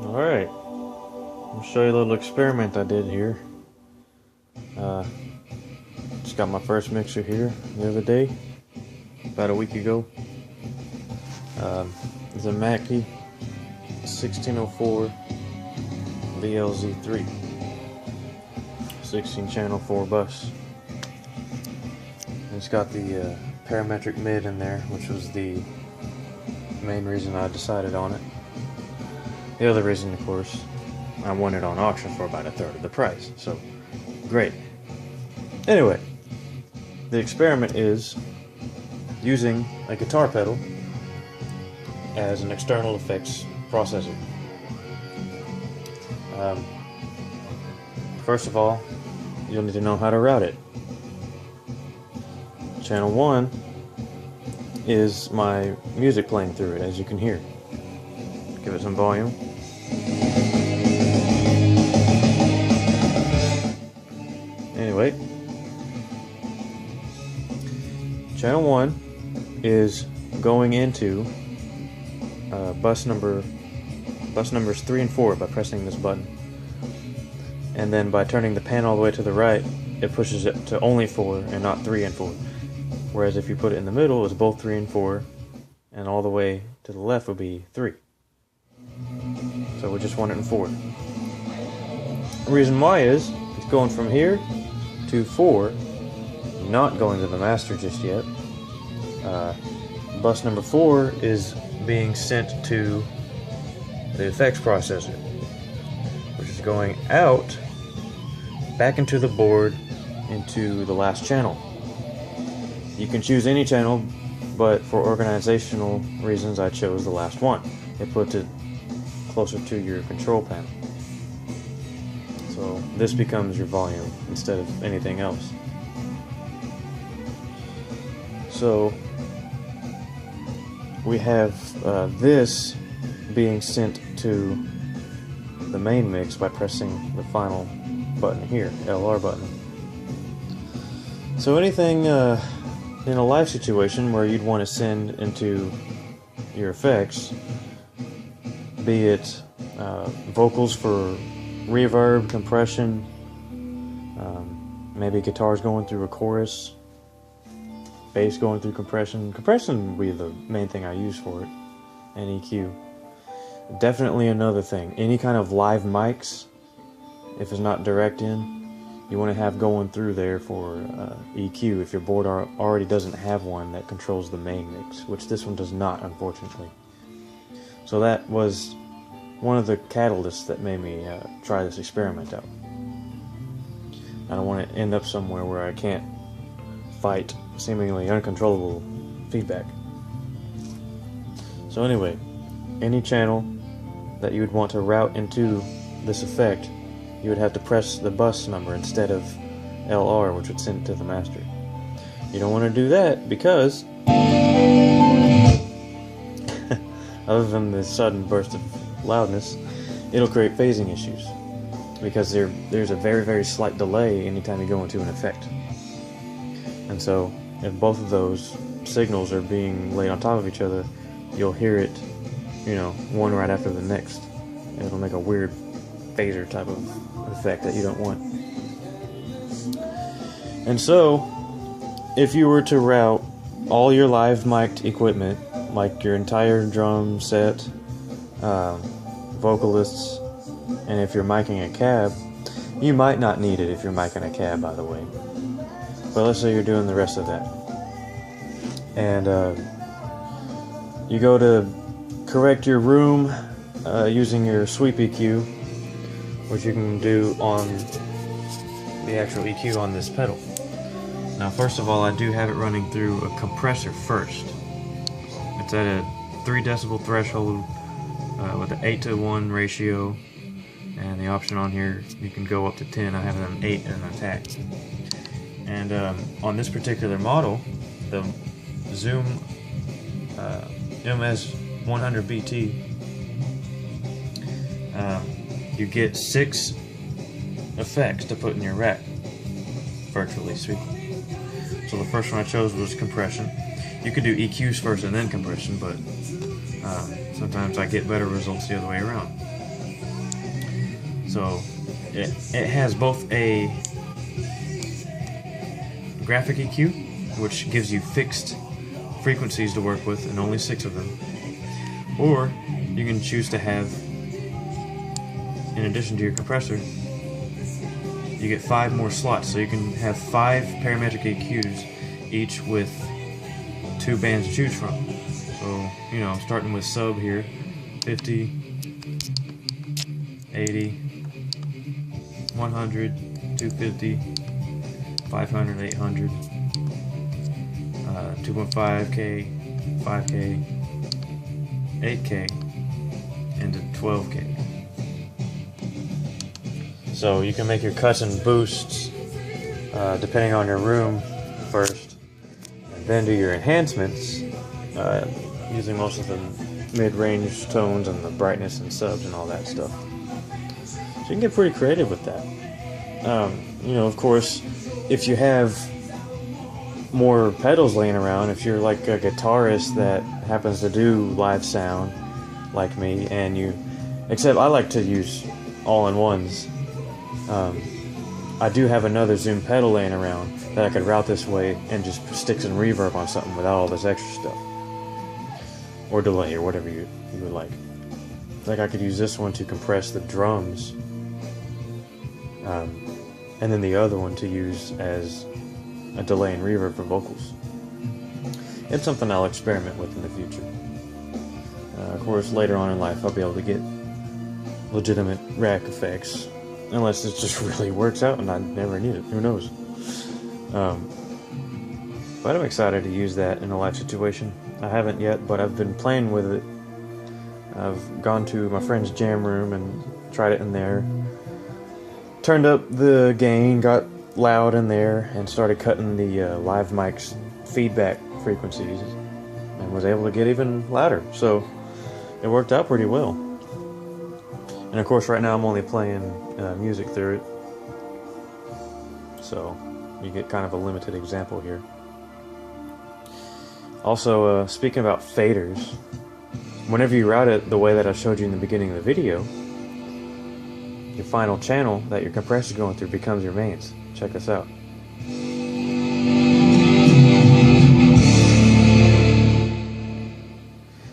Alright, I'll show you a little experiment I did here. Just got my first mixer here the other day, about a week ago. It's a Mackie 1604 VLZ3 16 channel 4 bus. And it's got the parametric mid in there, which was the main reason I decided on it. The other reason, of course, I won it on auction for about a third of the price, so great. Anyway, the experiment is using a guitar pedal as an external effects processor. First of all, you'll need to know how to route it. Channel 1 is my music playing through it, as you can hear. Give it some volume. Anyway, channel 1 is going into bus numbers 3 and 4 by pressing this button, and then by turning the pan all the way to the right, it pushes it to only 4 and not 3 and 4. Whereas if you put it in the middle, it's both 3 and 4, and all the way to the left would be 3. So we just want it in 4. The reason why is it's going from here to 4, not going to the master just yet. Bus number 4 is being sent to the effects processor, which is going out back into the board into the last channel. You can choose any channel, but for organizational reasons I chose the last one. It puts it closer to your control panel. So this becomes your volume instead of anything else. So we have this being sent to the main mix by pressing the final button here, LR button. So anything in a live situation where you'd want to send into your effects, be it vocals for reverb, compression, maybe guitars going through a chorus, bass going through compression. Compression would be the main thing I use for it, and EQ. Definitely another thing, any kind of live mics, if it's not direct in, you want to have going through there for EQ if your board already doesn't have one that controls the main mix, which this one does not, unfortunately. So that was one of the catalysts that made me try this experiment out. I don't want to end up somewhere where I can't fight seemingly uncontrollable feedback. So anyway, any channel that you would want to route into this effect, you would have to press the bus number instead of LR, which would send it to the master. You don't want to do that because other than the sudden burst of loudness, it'll create phasing issues, because there's a very, very slight delay anytime you go into an effect. And so if both of those signals are being laid on top of each other, you'll hear it, one right after the next. And it'll make a weird phaser type of effect that you don't want. And so if you were to route all your live mic'd equipment, like your entire drum set, vocalists, and if you're micing a cab, you might not need it if you're micing a cab, by the way. But let's say you're doing the rest of that. And you go to correct your room using your sweep EQ, which you can do on the actual EQ on this pedal. Now, first of all, I do have it running through a compressor first. It's at a 3 decibel threshold with an 8:1 ratio, and the option on here, you can go up to 10. I have it on 8 and attack. And on this particular model, the Zoom MS100BT, you get 6 effects to put in your rack, virtually speaking. So the first one I chose was compression. You could do EQs first and then compression, but sometimes I get better results the other way around. So it has both a graphic EQ, which gives you fixed frequencies to work with and only 6 of them, or you can choose to have, in addition to your compressor, you get 5 more slots, so you can have 5 parametric EQs, each with 2 bands to choose from. So, you know, starting with sub here, 50, 80, 100, 250, 500, 800, 2.5K, 5K, 8K, and to 12K. So you can make your cuts and boosts depending on your room first, and then do your enhancements using most of the mid-range tones and the brightness and subs and all that stuff. So you can get pretty creative with that. You know, of course, if you have more pedals laying around, if you're like a guitarist that happens to do live sound like me, and except I like to use all-in-ones. I do have another Zoom pedal laying around that I could route this way and just stick some reverb on something without all this extra stuff, or delay, or whatever you would like. Like I could use this one to compress the drums, and then the other one to use as a delay and reverb for vocals. It's something I'll experiment with in the future. Of course, later on in life I'll be able to get legitimate rack effects, unless it just really works out and I never need it. Who knows? But I'm excited to use that in a live situation. I haven't yet, but I've been playing with it. I've gone to my friend's jam room and tried it in there. Turned up the gain, got loud in there, and started cutting the live mic's feedback frequencies, and was able to get even louder. So it worked out pretty well. And of course, right now I'm only playing music through it, so you get kind of a limited example here. Also, speaking about faders, whenever you route it the way that I showed you in the beginning of the video, your final channel that your compressor is going through becomes your mains. Check this out.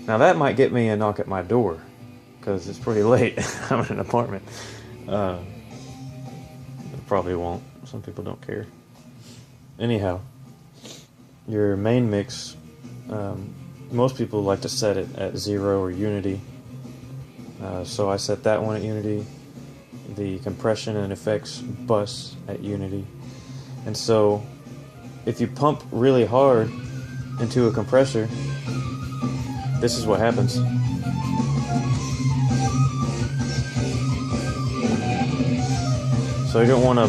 Now that might get me a knock at my door, because it's pretty late. I'm in an apartment. It probably won't. Some people don't care. Anyhow, your main mix, most people like to set it at 0 or unity. So I set that one at unity. The compression and effects bus at unity. And so if you pump really hard into a compressor, this is what happens. So you don't want to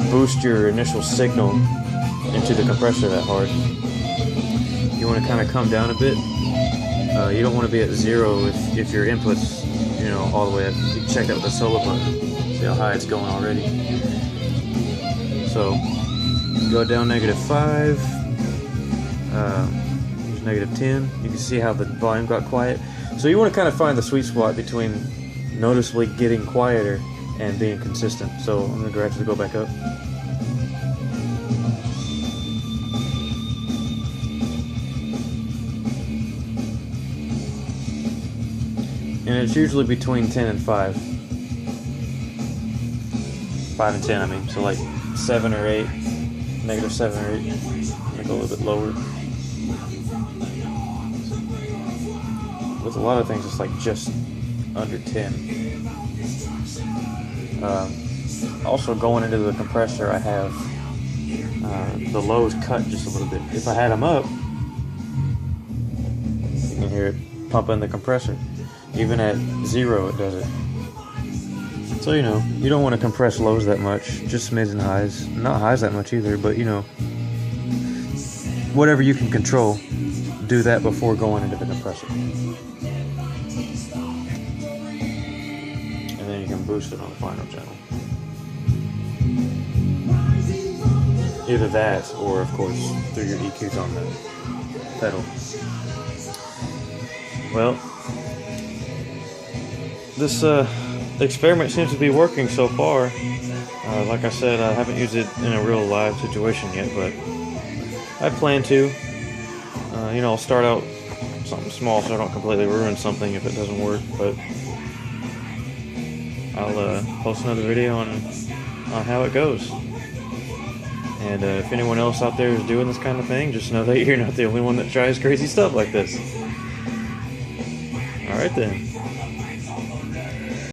boost your initial signal into the compressor that hard. You want to kind of come down a bit. You don't want to be at 0 if your input's, you know, all the way up. You can check that with the solo button. See how high it's going already. So go down -5, -10. You can see how the volume got quiet. So you want to kind of find the sweet spot between noticeably getting quieter and being consistent. So I'm going to gradually go back up. And it's usually between 10 and 5. 5 and 10, I mean. So like 7 or 8, -7 or 8. I go a little bit lower. With a lot of things, it's like just under 10. Also, going into the compressor, I have the lows cut just a little bit. If I had them up, you can hear it pumping the compressor. Even at 0, it does it. So, you know, you don't want to compress lows that much, just mids and highs. Not highs that much either, but, you know, whatever you can control, do that before going into the compressor. And then you can boost it on the final channel. Either that, or of course, through your EQs on the pedal. Well, this the experiment seems to be working so far. Like I said, I haven't used it in a real live situation yet, but I plan to. I'll start out something small so I don't completely ruin something if it doesn't work, but I'll post another video on how it goes. And if anyone else out there is doing this kind of thing, just know that you're not the only one that tries crazy stuff like this. Alright then.